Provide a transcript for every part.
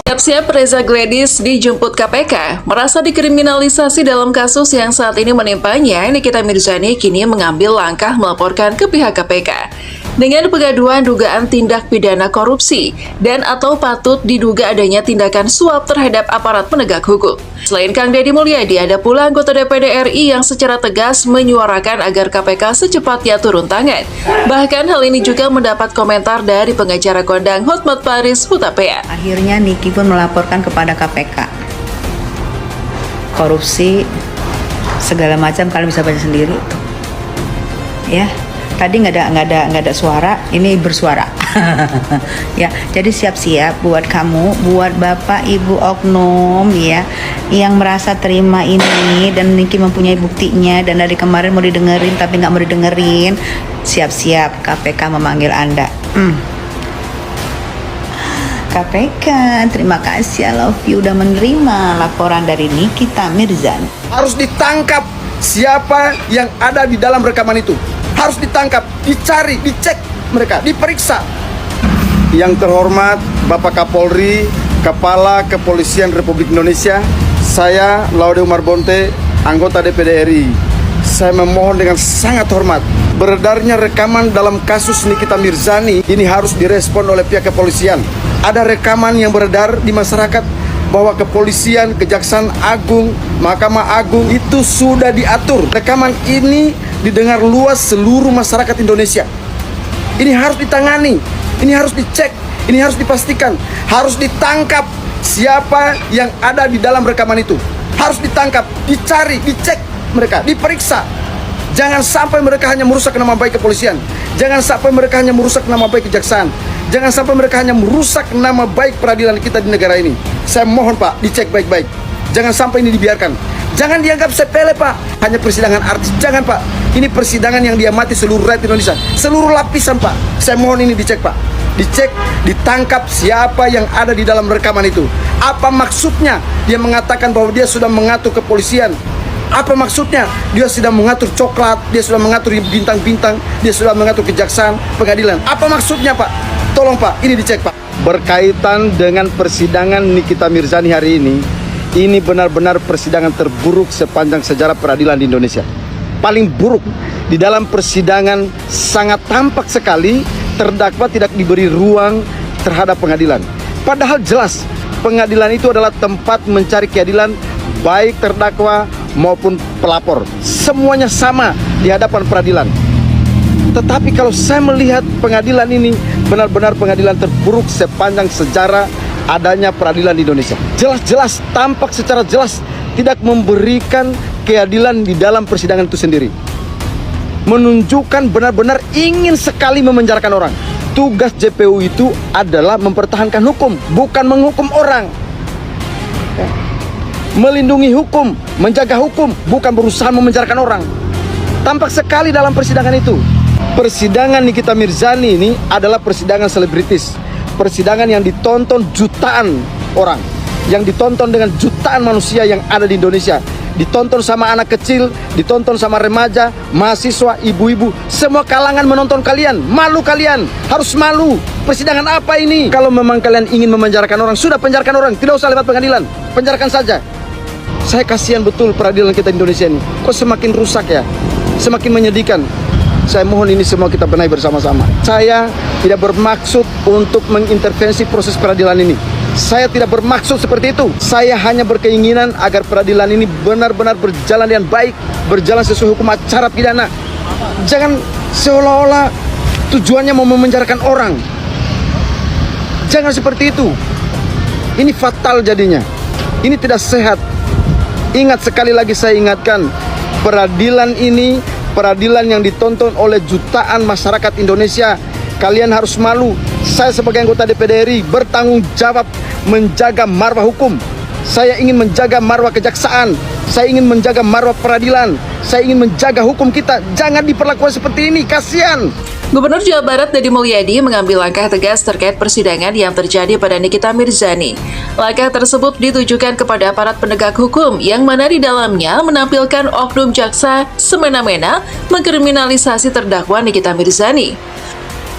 Siap-siap Reza Gladys dijemput KPK, merasa dikriminalisasi dalam kasus yang saat ini menimpanya, Nikita Mirzani kini mengambil langkah melaporkan ke pihak KPK. Dengan pengaduan dugaan tindak pidana korupsi dan atau patut diduga adanya tindakan suap terhadap aparat penegak hukum. Selain Kang Deddy Mulyadi, ada pula anggota DPD RI yang secara tegas menyuarakan agar KPK secepatnya turun tangan. Bahkan hal ini juga mendapat komentar dari pengacara kondang Hotmat Paris Hutapea. Akhirnya Niki pun melaporkan kepada KPK. Korupsi segala macam, kalian bisa baca sendiri. Ya. Tadi nggak ada suara, ini bersuara. Ya, jadi siap-siap buat kamu, buat bapak ibu oknum ya, yang merasa terima ini dan Niki mempunyai buktinya dan dari kemarin mau didengerin tapi nggak mau didengerin. Siap-siap KPK memanggil Anda. KPK, terima kasih, I love you udah menerima laporan dari Nikita Mirzani. Harus ditangkap siapa yang ada di dalam rekaman itu. Harus ditangkap, dicari, dicek mereka, diperiksa. Yang terhormat Bapak Kapolri, Kepala Kepolisian Republik Indonesia, saya Laude Umar Bonte, anggota DPD RI. Saya memohon dengan sangat hormat, beredarnya rekaman dalam kasus Nikita Mirzani ini harus direspon oleh pihak kepolisian. Ada rekaman yang beredar di masyarakat bahwa kepolisian, Kejaksaan Agung, Mahkamah Agung itu sudah diatur. Rekaman ini didengar luas seluruh masyarakat Indonesia. Ini harus ditangani, ini harus dicek, ini harus dipastikan, harus ditangkap siapa yang ada di dalam rekaman itu. Harus ditangkap, dicari, dicek mereka, diperiksa. Jangan sampai mereka hanya merusak nama baik kepolisian. Jangan sampai mereka hanya merusak nama baik kejaksaan. Jangan sampai mereka hanya merusak nama baik peradilan kita di negara ini. Saya mohon Pak, dicek baik-baik. Jangan sampai ini dibiarkan. Jangan dianggap sepele Pak, hanya persidangan artis. Jangan Pak, ini persidangan yang diamati seluruh rakyat Indonesia, seluruh lapisan Pak. Saya mohon ini dicek Pak. Dicek, ditangkap siapa yang ada di dalam rekaman itu. Apa maksudnya dia mengatakan bahwa dia sudah mengatur kepolisian? Apa maksudnya? Dia sudah mengatur coklat, dia sudah mengatur bintang-bintang, dia sudah mengatur kejaksaan, pengadilan. Apa maksudnya Pak? Tolong Pak, ini dicek Pak. Berkaitan dengan persidangan Nikita Mirzani hari ini benar-benar persidangan terburuk sepanjang sejarah peradilan di Indonesia. Paling buruk. Di dalam persidangan sangat tampak sekali terdakwa tidak diberi ruang terhadap pengadilan. Padahal jelas pengadilan itu adalah tempat mencari keadilan baik terdakwa maupun pelapor. Semuanya sama di hadapan peradilan. Tetapi kalau saya melihat pengadilan ini benar-benar pengadilan terburuk sepanjang sejarah adanya peradilan di Indonesia. Jelas-jelas, tampak secara jelas tidak memberikan keadilan di dalam persidangan itu sendiri. Menunjukkan benar-benar ingin sekali memenjarakan orang. Tugas JPU itu adalah mempertahankan hukum, bukan menghukum orang. Melindungi hukum, menjaga hukum, bukan berusaha memenjarakan orang. Tampak sekali dalam persidangan itu. Persidangan Nikita Mirzani ini adalah persidangan selebritis. Persidangan yang ditonton jutaan orang, yang ditonton dengan jutaan manusia yang ada di Indonesia. Ditonton sama anak kecil, ditonton sama remaja, mahasiswa, ibu-ibu. Semua kalangan menonton kalian. Malu kalian, harus malu. Persidangan apa ini? Kalau memang kalian ingin memenjarakan orang, sudah penjarakan orang. Tidak usah lewat pengadilan, penjarakan saja. Saya kasihan betul peradilan kita di Indonesia ini. Kok semakin rusak ya? Semakin menyedihkan. Saya mohon ini semua kita benahi bersama-sama. Saya tidak bermaksud untuk mengintervensi proses peradilan ini. Saya tidak bermaksud seperti itu. Saya hanya berkeinginan agar peradilan ini benar-benar berjalan dengan baik, berjalan sesuai hukum acara pidana. Jangan seolah-olah tujuannya mau memenjarakan orang. Jangan seperti itu. Ini fatal jadinya. Ini tidak sehat. Ingat, sekali lagi saya ingatkan, peradilan ini peradilan yang ditonton oleh jutaan masyarakat Indonesia. Kalian harus malu. Saya sebagai anggota DPD RI bertanggung jawab menjaga marwah hukum. Saya ingin menjaga marwah kejaksaan. Saya ingin menjaga marwah peradilan. Saya ingin menjaga hukum kita. Jangan diperlakukan seperti ini, kasihan. Gubernur Jawa Barat Deddy Mulyadi mengambil langkah tegas terkait persidangan yang terjadi pada Nikita Mirzani. Langkah tersebut ditujukan kepada aparat penegak hukum yang mana di dalamnya menampilkan oknum jaksa semena-mena mengkriminalisasi terdakwa Nikita Mirzani.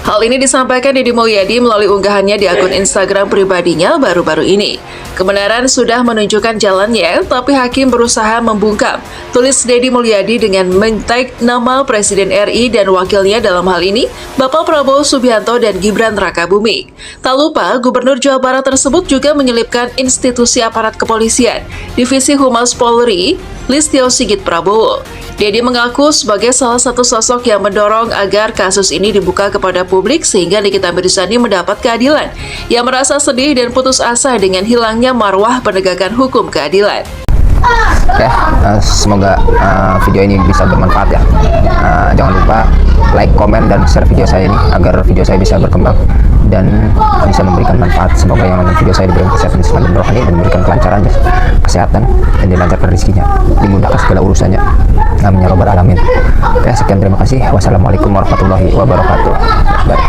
Hal ini disampaikan Deddy Mulyadi melalui unggahannya di akun Instagram pribadinya baru-baru ini. Kebenaran sudah menunjukkan jalannya, tapi hakim berusaha membungkam, tulis Deddy Mulyadi dengan men-tag nama Presiden RI dan wakilnya dalam hal ini, Bapak Prabowo Subianto dan Gibran Rakabuming. Tak lupa, Gubernur Jawa Barat tersebut juga menyelipkan institusi aparat kepolisian, Divisi Humas Polri, Listio Sigit Prabowo. Deddy mengaku sebagai salah satu sosok yang mendorong agar kasus ini dibuka kepada publik sehingga Nikita Mirzani mendapat keadilan. Ia merasa sedih dan putus asa dengan hilangnya marwah penegakan hukum keadilan. Oke, semoga video ini bisa bermanfaat ya. Jangan lupa like, komen, dan share video saya ini agar video saya bisa berkembang dan bisa memberikan manfaat. Semoga yang nonton video saya diberikan kesehatan Islam dan rohani dan memberikan kelancaran kesehatan dan dilancarkan rezekinya, dimudahkan segala urusannya. Amin ya rabbal alamin. Oke, sekian, terima kasih. Wassalamualaikum warahmatullahi wabarakatuh. Bye.